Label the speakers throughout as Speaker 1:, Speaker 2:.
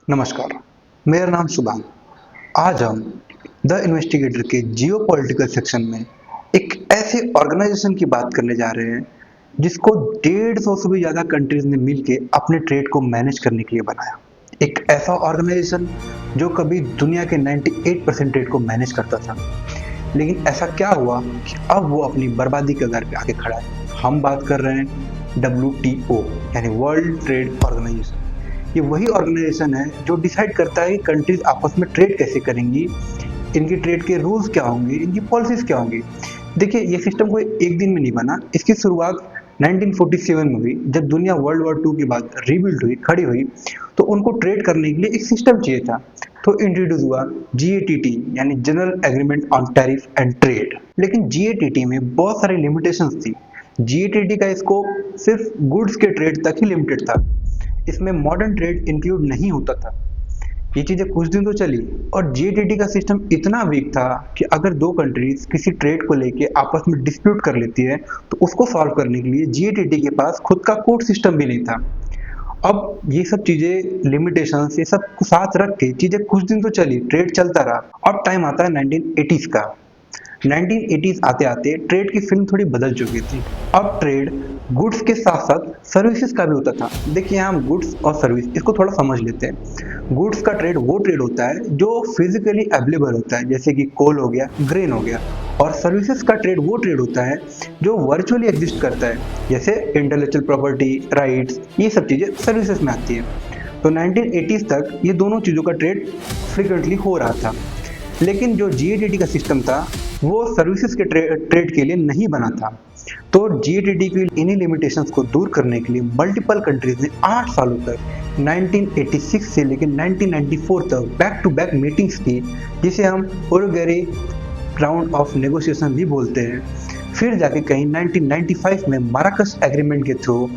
Speaker 1: नमस्कार, मेरा नाम शुभांग। आज हम द इन्वेस्टिगेटर के जियोपॉलिटिकल सेक्शन में एक ऐसे ऑर्गेनाइजेशन की बात करने जा रहे हैं जिसको 150 से भी ज़्यादा कंट्रीज ने मिलके अपने ट्रेड को मैनेज करने के लिए बनाया। एक ऐसा ऑर्गेनाइजेशन जो कभी दुनिया के 98% ट्रेड को मैनेज करता था, लेकिन ऐसा क्या हुआ कि अब वो अपनी बर्बादी के कगार पे आके खड़ा है। हम बात कर रहे हैं WTO यानी वर्ल्ड ट्रेड ऑर्गेनाइजेशन। ये वही ऑर्गेनाइजेशन है जो डिसाइड करता है कि कंट्रीज आपस में ट्रेड कैसे करेंगी, इनकी ट्रेड के रूल्स क्या होंगे, इनकी पॉलिसीज क्या होंगी। देखिए, ये सिस्टम कोई एक दिन में नहीं बना। इसकी शुरुआत 1947 में हुई, जब दुनिया वर्ल्ड वॉर 2 के बाद रीबिल्ड हुई, खड़ी हुई, तो उनको ट्रेड करने के लिए एक सिस्टम चाहिए था। तो इंट्रोड्यूस हुआ GATT यानी general agreement on tariff and trade. लेकिन GATT में बहुत सारी लिमिटेशंस थी। GATT का स्कोप सिर्फ गुड्स के ट्रेड तक ही लिमिटेड था। इसमें मॉडर्न ट्रेड इंक्लूड नहीं होता था। ये चीजें कुछ दिन तो चली, और GATT का सिस्टम इतना वीक था कि अगर दो कंट्रीज किसी ट्रेड को लेके आपस में डिस्प्यूट कर लेती है तो उसको सॉल्व करने के लिए GATT के पास खुद का कोर्ट सिस्टम भी नहीं था। अब ये सब चीजें, लिमिटेशंस, ये सब को साथ रख के चीजें कुछ दिन तो चली, ट्रेड चलता रहा। अब टाइम आता है 1980s का। 1980s आते आते ट्रेड की फिल्म थोड़ी बदल चुकी थी। अब ट्रेड गुड्स के साथ साथ सर्विसेज का भी होता था। देखिए, हम गुड्स और सर्विस इसको थोड़ा समझ लेते हैं। गुड्स का ट्रेड वो ट्रेड होता है जो फिजिकली अवेलेबल होता है, जैसे कि कोल हो गया, ग्रेन हो गया। और सर्विसेज का ट्रेड वो ट्रेड होता है जो वर्चुअली एग्जिस्ट करता है, जैसे इंटेलेक्चुअल प्रॉपर्टी राइट्स। ये सब चीजें सर्विसेज में आती है। तो 1980s तक ये दोनों चीजों का ट्रेड फ्रिक्वेंटली हो रहा था। लेकिन जो GATT का सिस्टम था वो सर्विसेज के ट्रेड के लिए नहीं बना था। तो GATT की इन्हीं लिमिटेशंस को दूर करने के लिए मल्टीपल कंट्रीज ने 8 सालों तक 1986 से लेकर 1994 तक बैक टू बैक मीटिंग्स की, जिसे हम उरुग्वे राउंड ऑफ नेगोशिएशन भी बोलते हैं। फिर जाके कहीं 1995 में माराकश एग्रीमेंट के थ्रू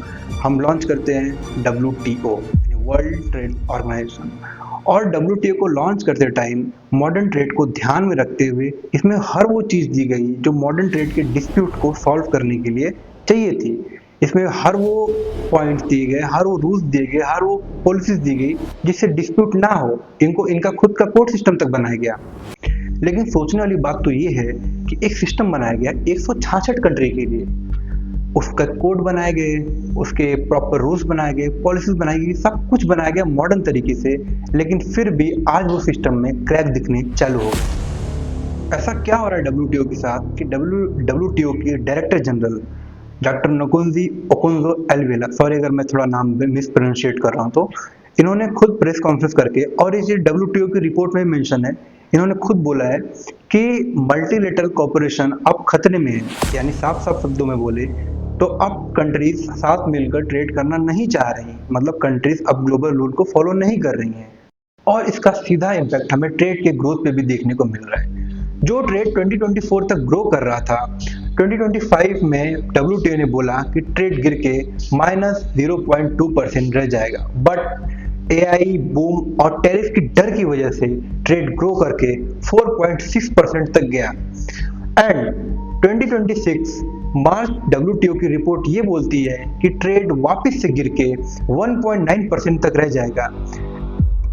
Speaker 1: हम लॉन्च करते हैं WTO वर्ल्ड ट्रेड ऑर्गेनाइजेशन। और WTO को लॉन्च करते टाइम मॉडर्न ट्रेड को ध्यान में रखते हुए इसमें हर वो चीज़ दी गई जो मॉडर्न ट्रेड के डिस्प्यूट को सॉल्व करने के लिए चाहिए थी। इसमें हर वो पॉइंट्स दिए गए, हर वो रूल्स दिए गए, हर वो पॉलिसीज दी गई जिससे डिस्प्यूट ना हो। इनका खुद का कोर्ट सिस्टम तक बनाया गया। लेकिन सोचने वाली बात तो ये है कि एक सिस्टम बनाया गया 166 कंट्री के लिए, उसका कोड बनाए गए, उसके प्रॉपर रूल्स बनाए गए, पॉलिसीज बनाई गई, सब कुछ बनाया गया मॉडर्न तरीके से। लेकिन फिर भी आज वो सिस्टम में क्रैक दिखने चालू हो गए। ऐसा क्या हो रहा है WTO के साथ कि WTO के director general doctor Ngozi Okonjo Iweala, sorry अगर मैं थोड़ा नाम मिस प्रोनाउंशिएट कर रहा हूँ, तो इन्होंने खुद प्रेस कॉन्फ्रेंस करके, और ये WTO की रिपोर्ट में मेंशन है, इन्होंने खुद बोला है कि मल्टीलेटरल कॉर्पोरेशन अब खतरे में है। यानी साफ साफ शब्दों में बोले तो अब कंट्रीज साथ मिलकर ट्रेड करना नहीं चाह रही, मतलब कंट्रीज अब ग्लोबल रूल को फॉलो नहीं कर रही हैं। और इसका सीधा इम्पैक्ट हमें ट्रेड के ग्रोथ पे भी देखने को मिल रहा है। जो ट्रेड 2024 तक ग्रो कर रहा था, 2025 में WTO ने बोला कि ट्रेड गिर के -0.2% रह जाएगा। बट AI बूम और टैरिफ की डर की वजह से ट्रेड ग्रो करके 4.6% तक गया। एंड 2026 मार्च WTO की रिपोर्ट ये बोलती है कि ट्रेड वापस से गिर के 1.9% तक रह जाएगा।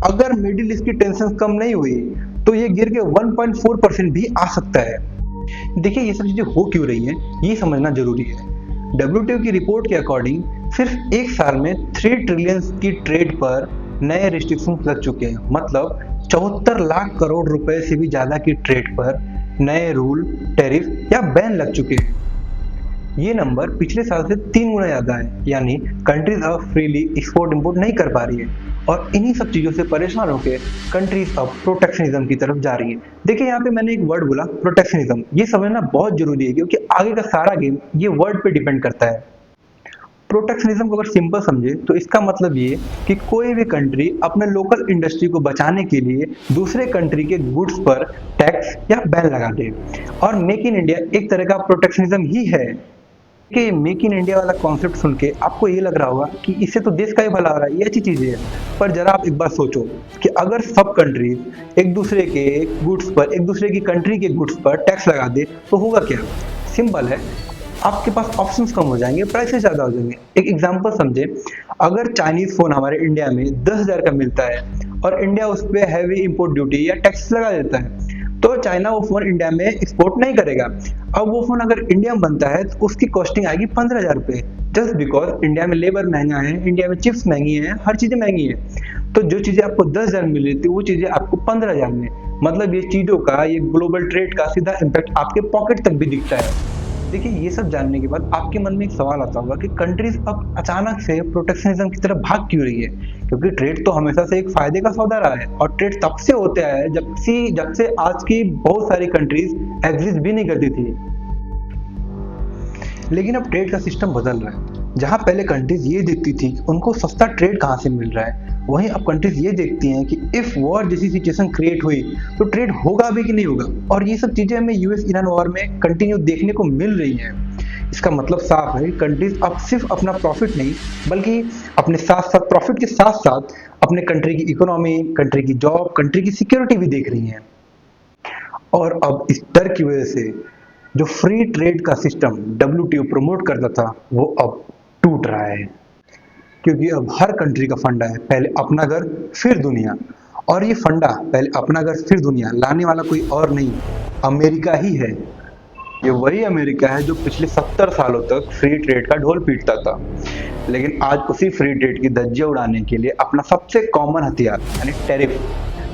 Speaker 1: अगर मिडिल ईस्ट की टेंशन कम नहीं हुई तो ये गिर के 1.4% भी आ सकता है। देखिए, ये सब चीजें हो क्यों रही हैं, ये समझना जरूरी है। WTO की रिपोर्ट के अकॉर्डिंग सिर्फ एक साल में 3 ट्रिलियन की ट्रेड पर नए रिस्ट्रिक्शंस लग चुके हैं। मतलब 74 लाख करोड़ रुपए से भी ज्यादा की ट्रेड पर नए रूल, टैरिफ या बैन लग चुके हैं। ये नंबर पिछले साल से 3 गुना ज्यादा है। यानी कंट्रीज अब फ्रीली एक्सपोर्ट इंपोर्ट नहीं कर पा रही है, और इन्हीं सब चीजों से परेशान होकर कंट्रीज अब प्रोटेक्शनिज्म की तरफ जा रही है। देखिए, यहाँ पे मैंने एक वर्ड बोला, प्रोटेक्शनिज्म। ये समझना बहुत जरूरी है क्योंकि आगे का सारा गेम ये वर्ड पे डिपेंड करता है। प्रोटेक्शनिज्म को अगर सिंपल समझे तो इसका मतलब ये कि कोई भी कंट्री अपने लोकल इंडस्ट्री को बचाने के लिए दूसरे कंट्री के गुड्स पर टैक्स या बैन लगा दे। और मेक इन इंडिया एक तरह का प्रोटेक्शनिज्म ही है। कि मेक इन इंडिया वाला कॉन्सेप्ट सुन के आपको ये लग रहा होगा कि इससे तो देश का ही भला हो रहा है, ये अच्छी चीज़ है। पर जरा आप एक बार सोचो कि अगर सब कंट्रीज एक दूसरे के गुड्स पर, एक दूसरे की कंट्री के गुड्स पर टैक्स लगा दे तो होगा क्या? सिंपल है, आपके पास ऑप्शंस कम हो जाएंगे, प्राइसेस ज़्यादा हो जाएंगे। एक एग्जांपल समझे, अगर चाइनीज़ फ़ोन हमारे इंडिया में 10,000 का मिलता है और इंडिया उस पर हैवी इंपोर्ट ड्यूटी या टैक्स लगा देता है, तो चाइना वो फोन इंडिया में एक्सपोर्ट नहीं करेगा। अब वो फोन अगर इंडिया में बनता है तो उसकी कॉस्टिंग आएगी 15,000 रुपये, जस्ट बिकॉज इंडिया में लेबर महंगा है, इंडिया में चिप्स महंगी है, हर चीजें महंगी है। तो जो चीजें आपको 10,000 मिल रही थी वो चीजें आपको 15,000 में, मतलब ये चीजों का, ये ग्लोबल ट्रेड का सीधा इम्पैक्ट आपके पॉकेट तक भी दिखता है। देखिए, ये सब जानने के बाद आपके मन में एक सवाल आता होगा कि कंट्रीज अब अचानक से प्रोटेक्शनिज्म की तरफ भाग क्यों रही है, क्योंकि ट्रेड तो हमेशा से एक फायदे का सौदा रहा है और ट्रेड तब से होते आया है जब से आज की बहुत सारी कंट्रीज एग्जिस्ट भी नहीं करती थी। लेकिन अब ट्रेड का सिस्टम बदल रहा है। जहां पहले कंट्रीज ये देखती थी कि उनको सस्ता ट्रेड कहां से मिल रहा है, वहीं अब कंट्रीज ये देखती हैं कि इफ वॉर जैसी सिचुएशन क्रिएट हुई तो ट्रेड होगा भी कि नहीं होगा। और ये सब चीजें हमें यूएस ईरान वॉर में कंटिन्यू देखने को मिल रही हैं। इसका मतलब साफ है, कंट्रीज अब सिर्फ अपना प्रॉफिट नहीं, बल्कि अपने साथ साथ प्रॉफिट के साथ साथ अपने कंट्री की इकोनॉमी, कंट्री की जॉब, कंट्री की सिक्योरिटी भी देख रही हैं। और अब इस डर की वजह से जो फ्री ट्रेड का सिस्टम डब्ल्यूटीओ प्रमोट करता था वो अब टूट रहा है, क्योंकि अब हर कंट्री का फंडा है पहले अपना घर फिर दुनिया। और ये फंडा पहले अपना घर फिर दुनिया लाने वाला कोई और नहीं, अमेरिका ही है। ये वही अमेरिका है जो पिछले 70 सालों तक फ्री ट्रेड का ढोल पीटता था, लेकिन आज उसी फ्री ट्रेड की धज्जियां उड़ाने के लिए अपना सबसे कॉमन हथियार यानी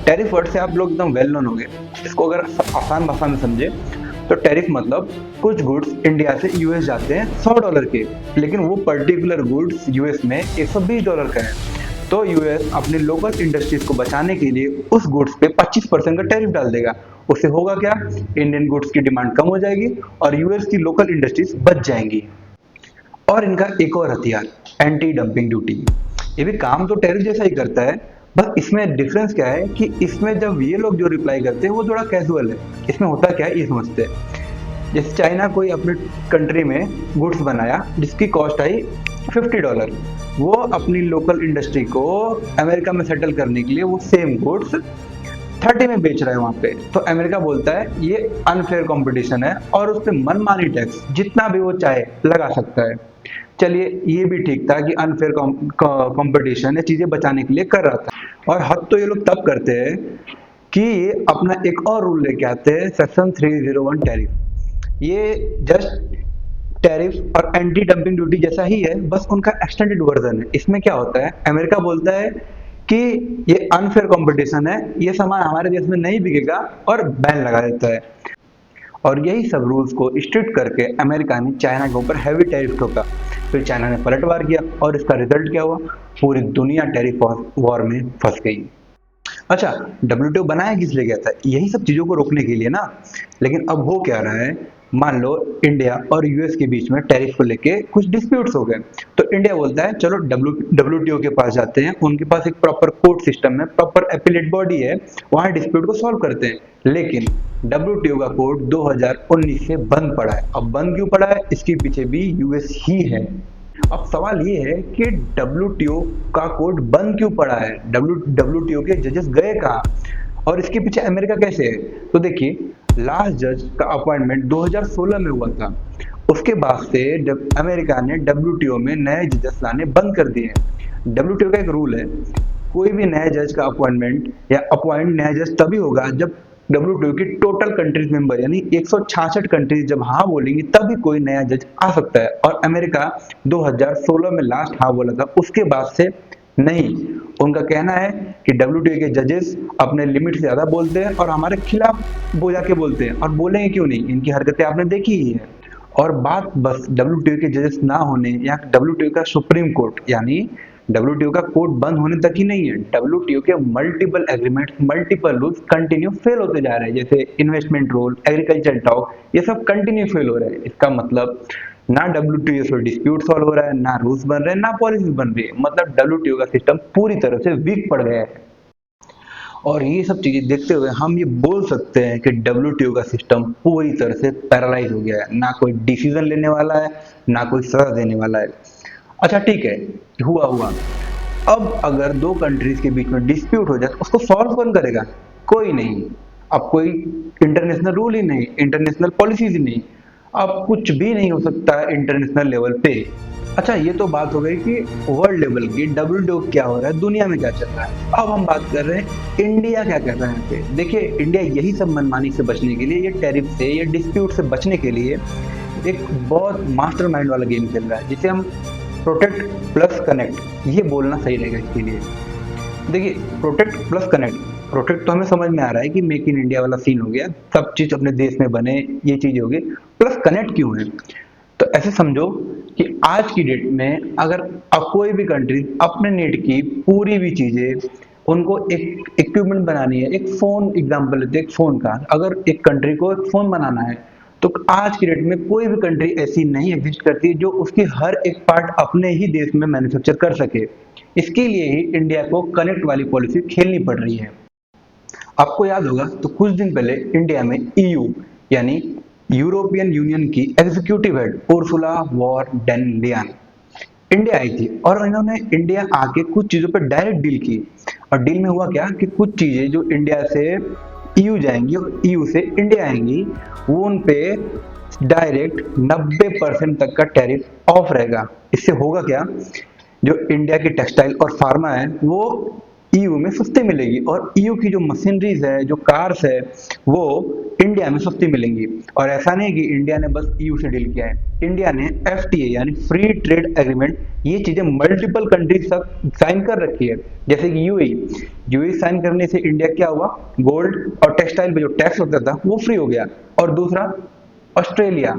Speaker 1: टैरिफ वर्ड से आप लोग एकदम वेल नोन हो गए। इसको अगर आसान भाषा में समझे तो टैरिफ मतलब कुछ गुड्स इंडिया से यूएस जाते हैं $100 के, लेकिन वो पर्टिकुलर गुड्स यूएस में $120 का है। तो यूएस अपने लोकल इंडस्ट्रीज को बचाने के लिए उस गुड्स पे 25% का टैरिफ डाल देगा। उससे होगा क्या, इंडियन गुड्स की डिमांड कम हो जाएगी और यूएस की लोकल इंडस्ट्रीज बच जाएंगी। और इनका एक और हथियार, एंटी डंपिंग ड्यूटी। ये भी काम तो टैरिफ जैसा ही करता है, बस इसमें डिफरेंस क्या है कि इसमें जब ये लोग जो रिप्लाई करते हैं वो थोड़ा कैजुअल है। इसमें होता क्या है ये समझते हैं। जैसे चाइना कोई अपने कंट्री में गुड्स बनाया जिसकी कॉस्ट आई $50, वो अपनी लोकल इंडस्ट्री को अमेरिका में सेटल करने के लिए वो सेम गुड्स 30 में बेच रहा है वहां पे। तो अमेरिका बोलता है ये अनफेयर कंपटीशन है और उस पर मनमानी टैक्स जितना भी वो चाहे लगा सकता है। चलिए, ये भी ठीक था कि अनफेयर कंपटीशन है, चीजें बचाने के लिए कर रहा था। और हद तो ये लोग तब करते हैं कि ये अपना एक और रूल लेके आते हैं, सेक्शन 301 टैरिफ। ये जस्ट टैरिफ और एंटी डंपिंग ड्यूटी जैसा ही है, बस उनका एक्सटेंडेड वर्जन है। इसमें क्या होता है, अमेरिका बोलता है कि ये अनफेयर कंपटीशन है, ये सामान हमारे देश में नहीं बिकेगा और बैन लगा देता है। और यही सब रूल्स को स्ट्रिक्ट करके अमेरिका ने चाइना के ऊपर हैवी टैरिफ ठोका। फिर चाइना ने पलटवार किया और इसका रिजल्ट क्या हुआ, पूरी दुनिया टैरिफ वॉर में फंस गई। अच्छा, डब्ल्यूटीओ बनाया किस लिए गया था, यही सब चीजों को रोकने के लिए ना। लेकिन अब हो क्या रहा है, मान लो इंडिया और यूएस के बीच में टैरिफ को लेके कुछ डिस्प्यूट्स हो गए, तो इंडिया बोलता है चलो डब्ल्यूटीओ के पास जाते हैं, उनके पास एक प्रॉपर कोर्ट सिस्टम है, प्रॉपर एपिलेट बॉडी है, वहां डिस्प्यूट को सॉल्व करते हैं। लेकिन डब्ल्यूटीओ का कोर्ट 2019 से बंद पड़ा है। अब बंद क्यों पड़ा है, इसके पीछे भी यूएस ही है। अब सवाल ये है कि डब्ल्यूटीओ का कोर्ट बंद क्यों पड़ा है, डब्ल्यूटीओ के जजेस गए कहाँ और इसके पीछे अमेरिका कैसे है। तो देखिए, लास्ट जज का अपॉइंटमेंट 2016 में हुआ था। उसके बाद से अमेरिका ने डब्ल्यूटीओ में नए जजेस लाने बंद कर दिए। डब्ल्यूटीओ का एक रूल है, कोई भी नए जज का अपॉइंटमेंट या अपॉइंट नया जज तभी होगा जब डब्ल्यूटीओ की टोटल कंट्रीज मेंबर यानी 166 कंट्रीज जब हाँ बोलेंगी तभी कोई नया जज आ सकता है। और अमेरिका 2016 में लास्ट हाँ बोला था, उसके बाद से नहीं। उनका कहना है कि डब्ल्यूटीओ के जजेस अपने लिमिट से ज्यादा बोलते हैं और हमारे खिलाफ बोला के बोलते हैं, और बोलेंगे क्यों नहीं, इनकी हरकतें आपने देखी ही है। और बात बस डब्ल्यूटीओ के जजेस ना होने या डब्ल्यूटीओ का सुप्रीम कोर्ट यानी डब्ल्यूटीओ का कोर्ट बंद होने तक ही नहीं है, डब्ल्यूटीओ के multiple agreements, multiple rules continue fail होते जा रहे हैं। जैसे इन्वेस्टमेंट रूल, एग्रीकल्चर टॉक, ये सब कंटिन्यू फेल हो रहे हैं। इसका मतलब ना डब्ल्यूटीओ से डिस्प्यूट सॉल्व हो रहा है, ना रूल्स बन रहे हैं, ना पॉलिसी बन रही है। मतलब डब्ल्यूटीओ का सिस्टम पूरी तरह से वीक पड़ गया है। और ये सब चीजें देखते हुए हम ये बोल सकते हैं कि डब्ल्यूटीओ का सिस्टम पूरी तरह से पैरालाइज हो गया है, ना कोई डिसीजन लेने वाला है, ना कोई सजा देने वाला है। अच्छा ठीक है, हुआ। अब अगर दो कंट्रीज के बीच में डिस्प्यूट हो जाए तो उसको सॉल्व कौन करेगा, कोई नहीं। अब कोई इंटरनेशनल रूल ही नहीं, इंटरनेशनल पॉलिसीज ही नहीं, अब कुछ भी नहीं हो सकता इंटरनेशनल लेवल पे। अच्छा, ये तो बात हो गई कि वर्ल्ड लेवल की डब्ल्यूटीओ क्या हो रहा है, दुनिया में क्या चल रहा है। अब हम बात कर रहे हैं इंडिया क्या कर रहा है यहाँ पे। देखिए, इंडिया यही सब मनमानी से बचने के लिए, ये टैरिफ से, ये डिस्प्यूट से बचने के लिए एक बहुत मास्टरमाइंड वाला गेम खेल रहा है, जिसे हम प्रोटेक्ट प्लस कनेक्ट, ये बोलना सही रहेगा इसके लिए। देखिए, प्रोटेक्ट प्लस कनेक्ट, प्रोटेक्ट तो हमें समझ में आ रहा है कि मेक इन इंडिया वाला सीन हो गया, सब चीज अपने देश में बने, ये चीज हो गई। प्लस कनेक्ट क्यों है? तो ऐसे समझो कि आज की डेट में अगर कोई भी कंट्री अपने नेट की पूरी भी चीजें, उनको एक इक्विपमेंट बनानी है, एक फोन एग्जांपल लेते हैं, एक फोन का, अगर एक कंट्री को एक फोन बनाना है, तो आज की डेट में कोई भी कंट्री ऐसी नहीं एग्जिस्ट करती जो उसकी हर एक पार्ट अपने ही देश में मैन्युफैक्चर कर सके। इसके लिए ही इंडिया को कनेक्ट वाली पॉलिसी खेलनी पड़ रही है। आपको याद होगा तो कुछ दिन पहले इंडिया में ईयू यानी यूरोपियन यूनियन की executive head Ursula von der Leyen India आई थी, और इन्होंने इंडिया आके कुछ चीजों पर डायरेक्ट डील की। और डील में हुआ क्या कि कुछ चीजें जो इंडिया से ईयू जाएंगी और ईयू से इंडिया आएंगी, वो उन पे डायरेक्ट 90% तक का टैरिफ ऑफ रहेगा। इससे होगा क्या, जो इंडिया की टेक्सटाइल और फार्मा है वो ईयू में सस्ती मिलेगी, और ईयू की जो मशीनरीज है, जो कार्स है, वो इंडिया में सस्ती मिलेंगी। और ऐसा नहीं कि इंडिया ने बस ईयू से डील किया है, इंडिया ने एफटीए यानी फ्री ट्रेड एग्रीमेंट, ये चीजें मल्टीपल कंट्रीज तक साइन कर रखी है। जैसे कि यूएई साइन करने से इंडिया क्या हुआ, गोल्ड और टेक्सटाइल पे जो टैक्स होता था वो फ्री हो गया। और दूसरा, ऑस्ट्रेलिया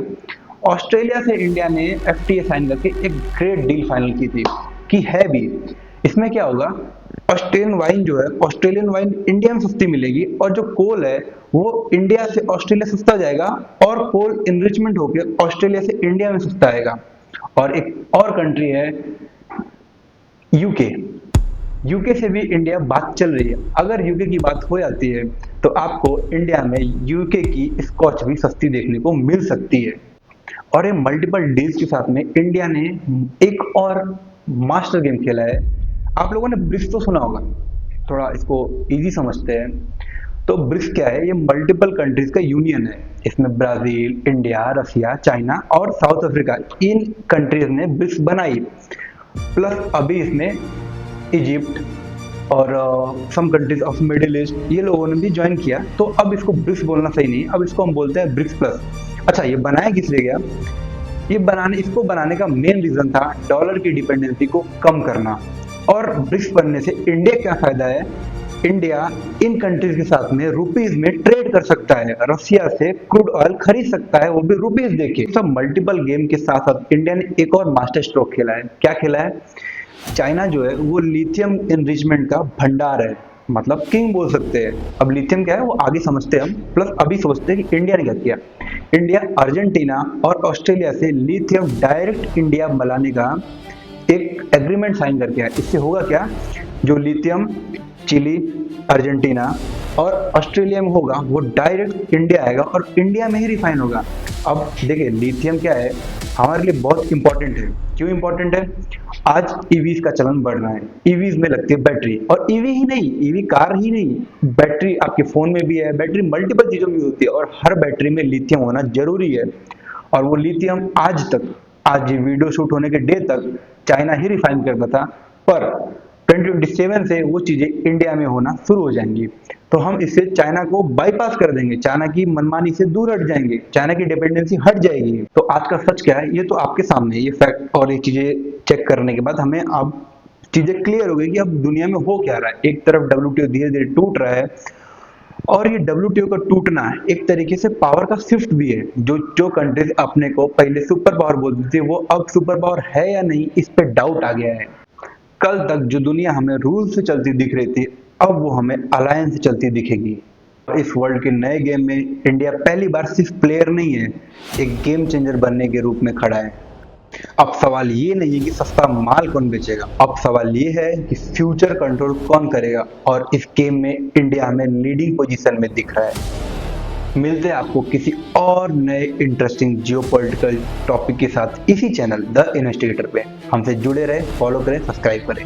Speaker 1: ऑस्ट्रेलिया से इंडिया ने एफटीए साइन करके एक ग्रेट डील फाइनल की थी, कि है भी। इसमें क्या होगा, ऑस्ट्रेलियन वाइन जो है, ऑस्ट्रेलियन वाइन इंडिया में सस्ती मिलेगी, और जो कोल है वो इंडिया से ऑस्ट्रेलिया सस्ता जाएगा, और कोल इनरिचमेंट होकर ऑस्ट्रेलिया से इंडिया में सस्ता आएगा। और एक और कंट्री है यूके, यूके से भी इंडिया बात चल रही है। अगर यूके की बात हो जाती है तो आपको इंडिया में यूके की स्कॉच भी सस्ती देखने को मिल सकती है। और ये मल्टीपल डील्स के साथ में इंडिया ने एक और मास्टर गेम खेला है। आप लोगों ने ब्रिक्स तो सुना होगा, थोड़ा इसको इजी समझते हैं। तो ब्रिक्स क्या है, ये मल्टीपल कंट्रीज का यूनियन है। इसमें ब्राजील, इंडिया, रसिया, चाइना और साउथ अफ्रीका, इन कंट्रीज ने ब्रिक्स बनाई। प्लस अभी इसमें इजिप्ट और some countries of Middle East, ये लोगों ने भी ज्वाइन किया। तो अब इसको ब्रिक्स बोलना सही नहीं, अब इसको हम बोलते हैं ब्रिक्स प्लस। अच्छा, ये बनाया किस लिए गया? इसको बनाने का मेन रीजन था डॉलर की डिपेंडेंसी को कम करना। और ब्रिक्स बनने से इंडिया क्या फायदा है, इंडिया इन कंट्रीज के साथ में रुपीज में ट्रेड कर सकता है, रसिया से क्रूड ऑयल खरीद सकता है, वो भी रुपीज देके। सब मल्टीपल गेम के साथ साथ इंडिया ने एक और मास्टर स्ट्रोक खेला है। क्या खेला है? चाइना जो है वो लिथियम एनरिचमेंट का भंडार है, मतलब किंग बोल सकते हैं। अब लिथियम क्या है वो आगे समझते हैं हम, प्लस अभी समझते हैं कि इंडिया ने क्या किया। इंडिया अर्जेंटीना और ऑस्ट्रेलिया से लिथियम डायरेक्ट इंडिया लाने का एक एग्रीमेंट साइन करके है। इससे होगा क्या, जो लिथियम चिली, अर्जेंटीना और ऑस्ट्रेलिया में होगा वो डायरेक्ट इंडिया आएगा और इंडिया में ही रिफाइन होगा। अब देखिए, लिथियम क्या है, हमारे लिए बहुत इंपॉर्टेंट है। क्यों इंपॉर्टेंट है? आज ईवीज का चलन बढ़ रहा है, ईवीज में लगती है बैटरी, और ईवी ही नहीं, ईवी कार ही नहीं, बैटरी आपके फोन में भी है, बैटरी मल्टीपल चीजों में होती है, और हर बैटरी में लिथियम होना जरूरी है। और वो लिथियम आज ये वीडियो शूट होने के डे तक चाइना ही रिफाइन करता था, पर 2027 से वो चीजें इंडिया में होना शुरू हो जाएंगी। तो हम इससे चाइना को बाईपास कर देंगे, चाइना की मनमानी से दूर हट जाएंगे, चाइना की डिपेंडेंसी हट जाएगी। तो आज का सच क्या है, ये तो आपके सामने है, ये फैक्ट। और ये चीजें चेक करने के बाद हमें अब चीजें क्लियर हो गई कि अब दुनिया में हो क्या रहा है। एक तरफ डब्ल्यूटीओ धीरे धीरे टूट रहा है, और ये डब्ल्यूटीओ का टूटना एक तरीके से पावर का शिफ्ट भी है। जो कंट्रीज अपने को पहले सुपर पावर बोलती थी, वो अब सुपर पावर है या नहीं, इस पे डाउट आ गया है। कल तक जो दुनिया हमें रूल से चलती दिख रही थी, अब वो हमें अलायंस से चलती दिखेगी। इस वर्ल्ड के नए गेम में इंडिया पहली बार सिर्फ प्लेयर नहीं है, एक गेम चेंजर बनने के रूप में खड़ा है। अब सवाल ये नहीं है कि सस्ता माल कौन बेचेगा, अब सवाल ये है कि फ्यूचर कंट्रोल कौन करेगा, और इस गेम में इंडिया हमें लीडिंग पोजीशन में दिख रहा है। मिलते हैं आपको किसी और नए इंटरेस्टिंग जियोपॉलिटिकल टॉपिक के साथ इसी चैनल द इन्वेस्टिगेटर पे। हमसे जुड़े रहे, फॉलो करें, सब्सक्राइब करें।